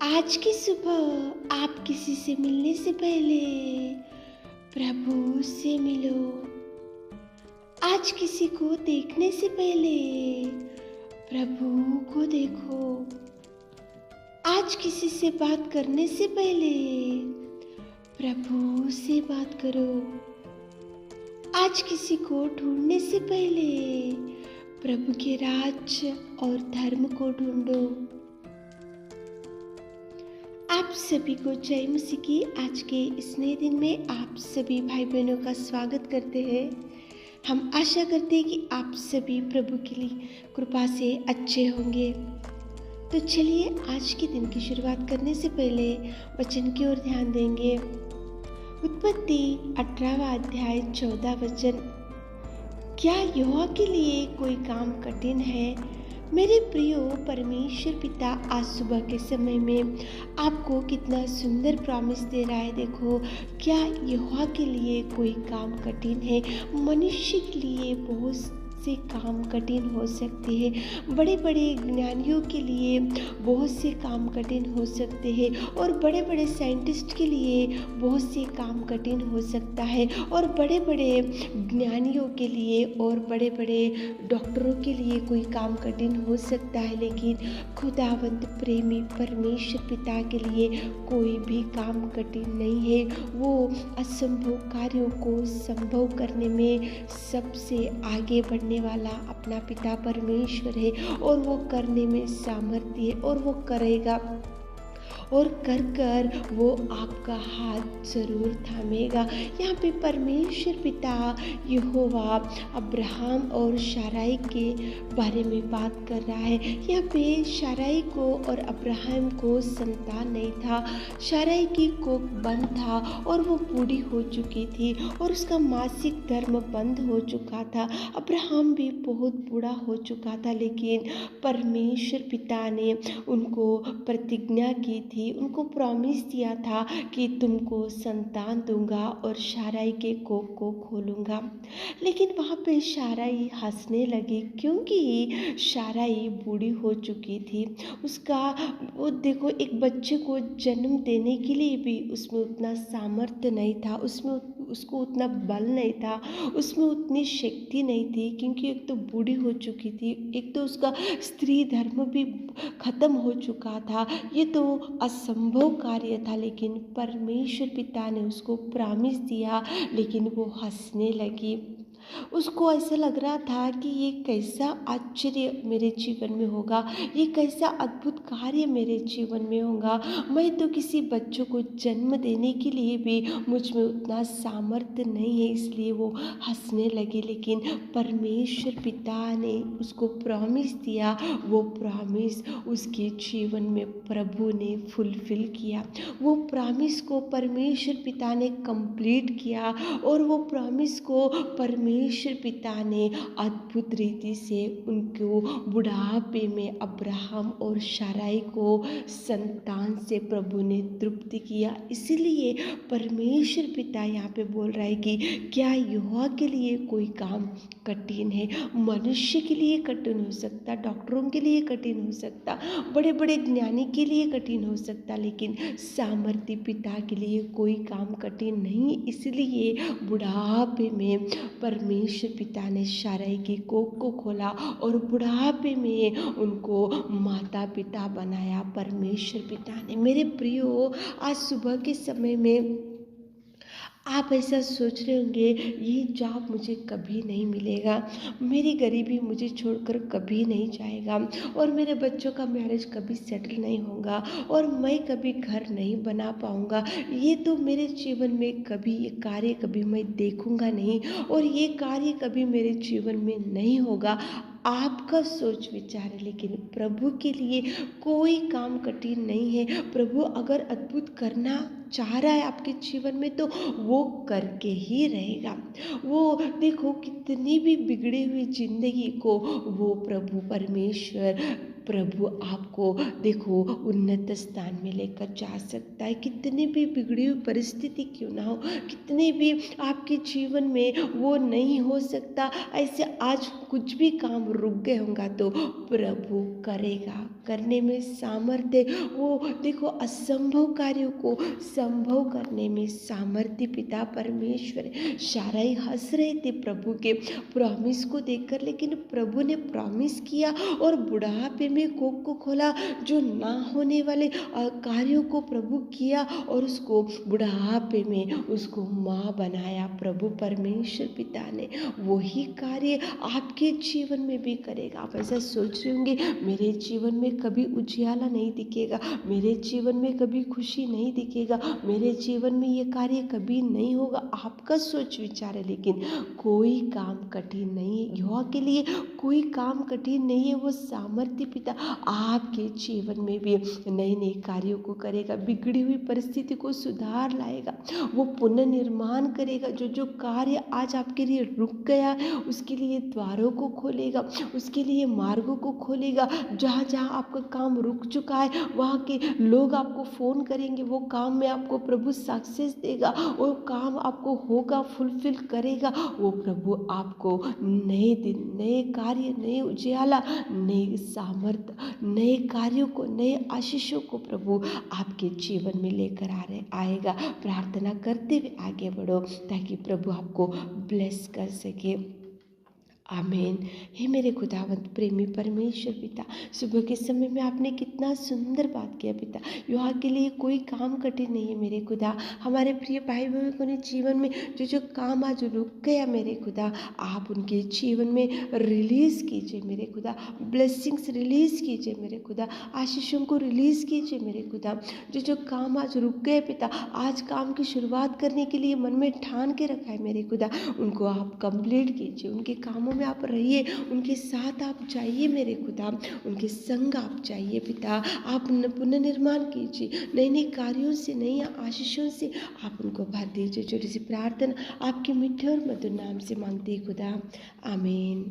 आज की सुबह आप किसी से मिलने से पहले प्रभु से मिलो। आज किसी को देखने से पहले प्रभु को देखो। आज किसी से बात करने से पहले प्रभु से बात करो। आज किसी को ढूंढने से पहले प्रभु के राज्य और धर्म को ढूंढो। आप सभी को जय मसीह की आज के इस नए दिन में आप सभी भाई बहनों का स्वागत करते हैं। हम आशा करते हैं कि आप सभी प्रभु के लिए कृपा से अच्छे होंगे। तो चलिए आज के दिन की शुरुआत करने से पहले वचन की ओर ध्यान देंगे। उत्पत्ति 18वां अध्याय 14 वचन। क्या यहोवा के लिए कोई काम कठिन है? मेरे प्रियो, परमेश्वर पिता आज सुबह के समय में आपको कितना सुंदर प्रॉमिस दे रहा है। देखो, क्या यहोवा के लिए कोई काम कठिन है? मनुष्य के लिए बहुत से काम कठिन हो सकते हैं। बड़े बड़े ज्ञानियों के लिए बहुत से काम कठिन हो सकते हैं और बड़े बड़े साइंटिस्ट के लिए बहुत से काम कठिन हो सकता है और बड़े बड़े ज्ञानियों के लिए और बड़े बड़े डॉक्टरों के लिए कोई काम कठिन हो सकता है। लेकिन खुदावंत प्रेमी परमेश्वर पिता के लिए कोई भी काम कठिन नहीं है। वो असंभव कार्यों को संभव करने में सबसे आगे बढ़ने वाला अपना पिता परमेश्वर है और वो करने में सामर्थ्य है और वो करेगा और कर कर वो आपका हाथ जरूर थामेगा। यहाँ पे परमेश्वर पिता यहोवा अब्राहम और शाराई के बारे में बात कर रहा है। यहाँ पे शाराई को और अब्राहम को संतान नहीं था। शाराई की कोख बंद था और वो बूढ़ी हो चुकी थी और उसका मासिक धर्म बंद हो चुका था। अब्राहम भी बहुत बूढ़ा हो चुका था, लेकिन परमेश्वर पिता ने उनको प्रतिज्ञा की थी, उनको प्रॉमिस दिया था कि तुमको संतान दूंगा और शाराई के कोख को खोलूंगा। लेकिन वहाँ पे शाराई हंसने लगी क्योंकि शाराई बूढ़ी हो चुकी थी। उसका वो देखो, एक बच्चे को जन्म देने के लिए भी उसमें उतना सामर्थ्य नहीं था, उसको उतना बल नहीं था, उसमें उतनी शक्ति नहीं थी, क्योंकि एक तो बूढ़ी हो चुकी थी, एक तो उसका स्त्री धर्म भी खत्म हो चुका था। ये तो असंभव कार्य था, लेकिन परमेश्वर पिता ने उसको प्रॉमिस दिया। लेकिन वो हंसने लगी। उसको ऐसा लग रहा था कि ये कैसा आश्चर्य मेरे जीवन में होगा, ये कैसा अद्भुत कार्य मेरे जीवन में होगा। मैं तो किसी बच्चों को जन्म देने के लिए भी मुझ में उतना सामर्थ्य नहीं है, इसलिए वो हंसने लगी। लेकिन परमेश्वर पिता ने उसको प्रॉमिस दिया, वो प्रॉमिस उसके जीवन में प्रभु ने फुलफिल किया। वो प्रॉमिस को परमेश्वर पिता ने कंप्लीट किया और वो प्रॉमिस को परमेश्वर पिता ने अद्भुत रीति से उनको बुढ़ापे में अब्राहम और शाराई को संतान से प्रभु ने तृप्त किया। इसलिए परमेश्वर पिता यहाँ पे बोल रहा है कि क्या यहोवा के लिए कोई काम कठिन है? मनुष्य के लिए कठिन हो सकता, डॉक्टरों के लिए कठिन हो सकता, बड़े बड़े ज्ञानी के लिए कठिन हो सकता, लेकिन सामर्थ्य पिता के लिए कोई काम कठिन नहीं। इसलिए बुढ़ापे में परमेश्वर पिता ने शाराई की कोख को खोला और बुढ़ापे में उनको माता पिता बनाया परमेश्वर पिता ने। मेरे प्रियो, आज सुबह के समय में आप ऐसा सोच रहे होंगे, ये जॉब मुझे कभी नहीं मिलेगा, मेरी गरीबी मुझे छोड़कर कभी नहीं जाएगा और मेरे बच्चों का मैरिज कभी सेटल नहीं होगा और मैं कभी घर नहीं बना पाऊँगा, ये तो मेरे जीवन में कभी ये कार्य कभी मैं देखूँगा नहीं और ये कार्य कभी मेरे जीवन में नहीं होगा। आपका सोच विचार है, लेकिन प्रभु के लिए कोई काम कठिन नहीं है। प्रभु अगर अद्भुत करना चाह रहा है आपके जीवन में तो वो करके ही रहेगा। वो देखो, कितनी भी बिगड़ी हुई जिंदगी को वो प्रभु परमेश्वर प्रभु आपको देखो उन्नत स्थान में लेकर जा सकता है। कितनी भी बिगड़ी हुई परिस्थिति क्यों ना हो, कितने भी आपके जीवन में वो नहीं हो सकता, ऐसे आज कुछ भी काम रुक गए होगा तो प्रभु करेगा, करने में सामर्थ्य, वो देखो असंभव कार्यों को संभव करने में सामर्थ्य पिता परमेश्वर है। साराई हंस रहे थे प्रभु के प्रॉमिस को देखकर, लेकिन प्रभु ने प्रॉमिस किया और बुढ़ापे में कोख को खोला, जो ना होने वाले कार्यों को प्रभु किया और उसको बुढ़ापे में उसको माँ बनाया। प्रभु परमेश्वर पिता ने वही कार्य आपके जीवन में भी करेगा। आप ऐसा सोच रहे होंगे, मेरे जीवन में कभी उजियाला नहीं दिखेगा, मेरे जीवन में कभी खुशी नहीं दिखेगा, मेरे जीवन में ये कार्य कभी नहीं होगा। आपका सोच विचार है, लेकिन कोई काम कठिन नहीं है। यहोवा के लिए कोई काम कठिन नहीं है। वो सामर्थ्य पिता आपके जीवन में भी नए नए कार्यों को करेगा, बिगड़ी हुई परिस्थिति को सुधार लाएगा, वो पुनर्निर्माण करेगा। जो जो कार्य आज आपके लिए रुक गया उसके लिए द्वारों को खोलेगा, उसके लिए मार्गों को खोलेगा। जहाँ जहाँ आपका काम रुक चुका है वहाँ के लोग आपको फ़ोन करेंगे, वो काम में आपको प्रभु सक्सेस देगा, वो काम आपको होगा, फुलफिल करेगा। वो प्रभु आपको नए दिन, नए कार्य, नए उजियाला, नए सामर्थ, नए कार्यों को, नए आशीषों को प्रभु आपके जीवन में लेकर आएगा। प्रार्थना करते हुए आगे बढ़ो ताकि प्रभु आपको ब्लेस कर सके। आमीन। हे मेरे खुदावंत प्रेमी परमेश्वर पिता, सुबह के समय में आपने कितना सुंदर बात किया पिता। युवा के लिए कोई काम कठिन नहीं है मेरे खुदा। हमारे प्रिय भाई बहनों को जीवन में जो जो काम आज रुक गया मेरे खुदा, आप उनके जीवन में रिलीज़ कीजिए मेरे खुदा, ब्लेसिंग्स रिलीज़ कीजिए मेरे खुदा, आशीषों को रिलीज़ कीजिए मेरे खुदा। जो जो काम आज रुक गए पिता, आज काम की शुरुआत करने के लिए मन में ठान के रखा है मेरे खुदा, उनको आप कंप्लीट कीजिए। उनके कामों में आप रहिए, उनके साथ आप जाइए मेरे खुदा, उनके संग आप जाइए पिता। आप पुनर्निर्माण कीजिए, नए नए कार्यों से, नई आशीषों से आप उनको भर दीजिए। छोटी सी प्रार्थना आपके मीठे और मधुर नाम से मांगते खुदा, आमीन।